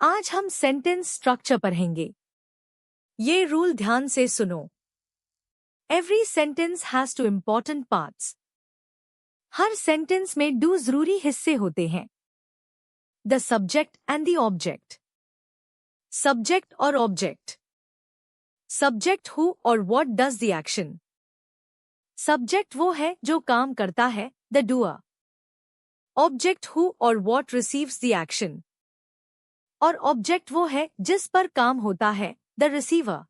आज हम sentence structure पढ़ेंगे। ये रूल ध्यान से सुनो। Every sentence has two important parts. हर सेंटेंस में दो जरूरी हिस्से होते हैं, the subject and the object. Subject और ऑब्जेक्ट। सब्जेक्ट हु और what does the action. Subject वो है जो काम करता है, द डूअर। ऑब्जेक्ट हु और व्हाट रिसीव्स द एक्शन। और ऑब्जेक्ट वो है जिस पर काम होता है, the receiver.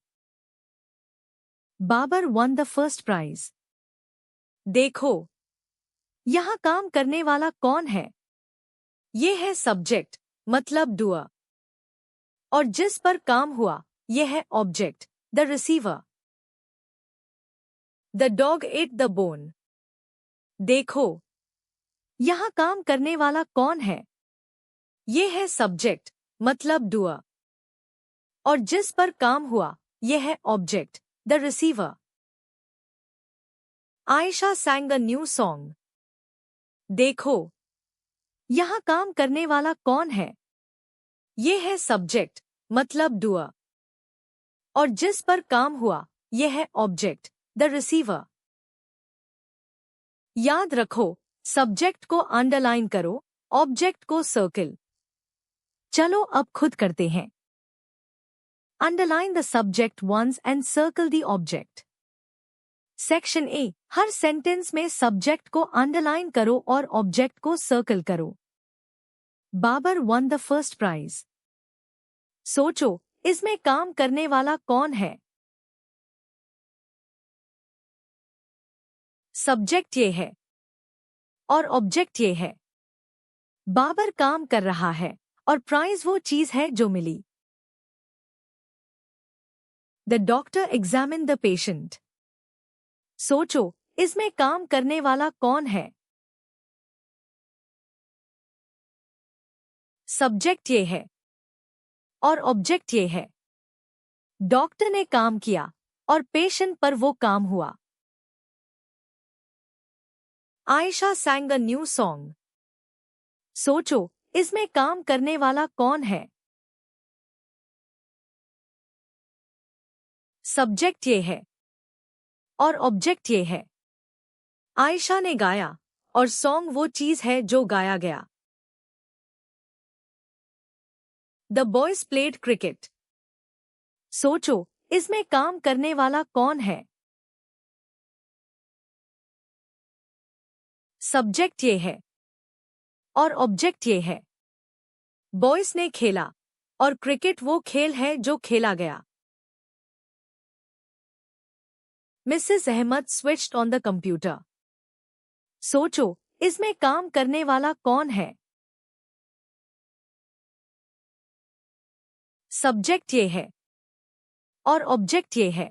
Babar won the first prize. देखो, यहां काम करने वाला कौन है? ये है सब्जेक्ट, मतलब डूअर। और जिस पर काम हुआ, ये है object, the receiver. The dog at the bone. देखो, यहां काम करने वाला कौन है? ये है सब्जेक्ट, मतलब डूअर। और जिस पर काम हुआ, ये है object, the receiver. Ayesha sang a new song. देखो, यहां काम करने वाला कौन है? ये है सब्जेक्ट, मतलब डूअर। और जिस पर काम हुआ, ये है ऑब्जेक्ट, द रिसीवर। याद रखो, सब्जेक्ट को अंडरलाइन करो, ऑब्जेक्ट को सर्किल। चलो अब खुद करते हैं। Underline the subject once and circle the object. Section A, हर सेंटेंस में सब्जेक्ट को अंडरलाइन करो और ऑब्जेक्ट को सर्कल करो। Babar won the first prize. सोचो, इसमें काम करने वाला कौन है? सब्जेक्ट ये है और ऑब्जेक्ट ये है। बाबर काम कर रहा है और प्राइज वो चीज है जो मिली। The doctor examine the patient. सोचो, इसमें काम करने वाला कौन है? सब्जेक्ट ये है और ऑब्जेक्ट ये है। डॉक्टर ने काम किया और पेशेंट पर वो काम हुआ। Ayesha sang a new song. सोचो, इसमें काम करने वाला कौन है? सब्जेक्ट ये है और ऑब्जेक्ट ये है। आयशा ने गाया और सॉन्ग वो चीज है जो गाया गया। The boys played cricket. सोचो, इसमें काम करने वाला कौन है? सब्जेक्ट ये है और ऑब्जेक्ट ये है। बॉयज ने खेला और क्रिकेट वो खेल है जो खेला गया। Mrs Ahmed switched on the computer. सोचो, इसमें काम करने वाला कौन है? सब्जेक्ट ये है और ऑब्जेक्ट ये है।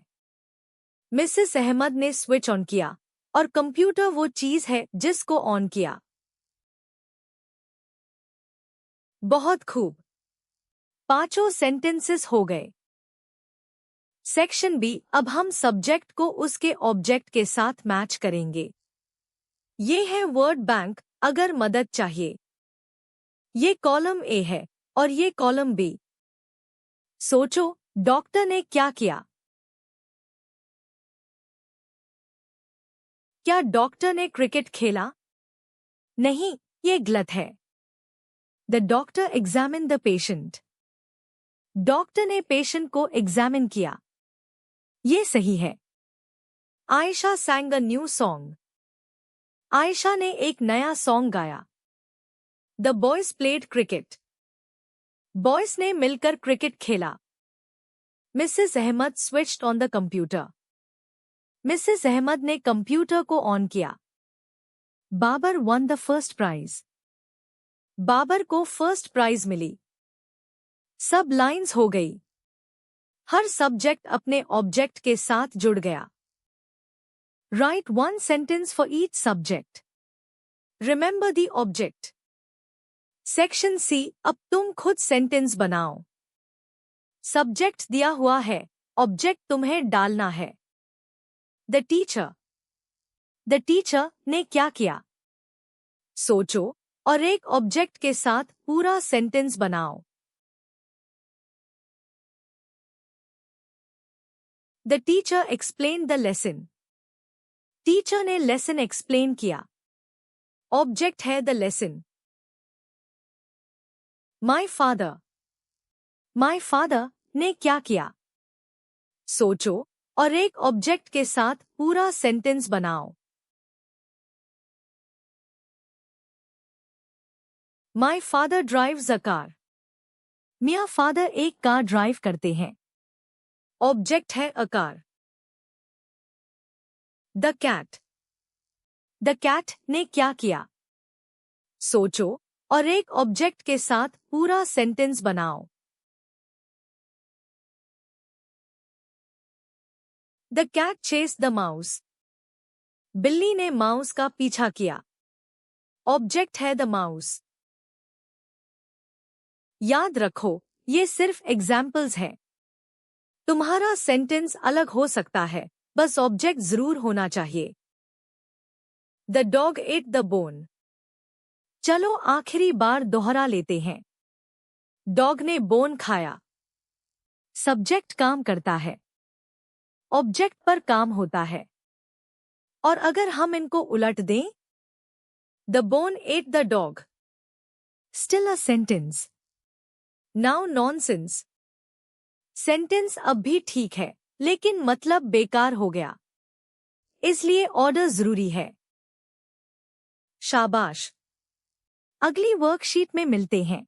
मिसेस अहमद ने स्विच ऑन किया और कंप्यूटर वो चीज है जिसको ऑन किया। बहुत खूब। पांचों सेंटेंसेस हो गए। सेक्शन बी, अब हम सब्जेक्ट को उसके ऑब्जेक्ट के साथ मैच करेंगे। ये है वर्ड बैंक, अगर मदद चाहिए। ये कॉलम ए है और ये कॉलम बी। सोचो, डॉक्टर ने क्या किया? क्या डॉक्टर ने क्रिकेट खेला? नहीं, ये गलत है। The doctor examine the patient. Doctor ने पेशेंट को एग्जामिन किया। ये सही है। Ayesha sang a new song. आयशा ने एक नया सॉन्ग गाया। The boys played cricket. Boys ने मिलकर क्रिकेट खेला। Mrs Ahmed switched on the computer. Mrs Ahmed ने कंप्यूटर को ऑन किया। Babar won the first prize. Babar को फर्स्ट प्राइज मिली। सब लाइंस हो गई। हर सब्जेक्ट अपने ऑब्जेक्ट के साथ जुड़ गया। Write one sentence for each subject. Remember the object. Section C, अब तुम खुद सेंटेंस बनाओ। सब्जेक्ट दिया हुआ है, ऑब्जेक्ट तुम्हें डालना है। The teacher. द टीचर ने क्या किया? सोचो और एक ऑब्जेक्ट के साथ पूरा सेंटेंस बनाओ। The teacher explain the lesson. Teacher ने लेसन एक्सप्लेन किया। ऑब्जेक्ट है the lesson. My father. My father ने क्या किया? सोचो और एक ऑब्जेक्ट के साथ पूरा सेंटेंस बनाओ। My father drives a car. My father एक कार ड्राइव करते हैं। ऑब्जेक्ट है a car. The cat. The cat ने क्या किया? सोचो और एक ऑब्जेक्ट के साथ पूरा सेंटेंस बनाओ। The cat chase the mouse. बिल्ली ने माउस का पीछा किया। ऑब्जेक्ट है द माउस। याद रखो, ये सिर्फ एग्जाम्पल्स हैं। तुम्हारा सेंटेंस अलग हो सकता है, बस ऑब्जेक्ट जरूर होना चाहिए। The dog at the bone. चलो आखिरी बार दोहरा लेते हैं। डॉग ने बोन खाया। सब्जेक्ट काम करता है, ऑब्जेक्ट पर काम होता है। और अगर हम इनको उलट दें, the bone at the dog. Still a sentence. Now nonsense. Sentence अब भी ठीक है, लेकिन मतलब बेकार हो गया, इसलिए ऑर्डर जरूरी है। शाबाश। अगली वर्कशीट में मिलते हैं।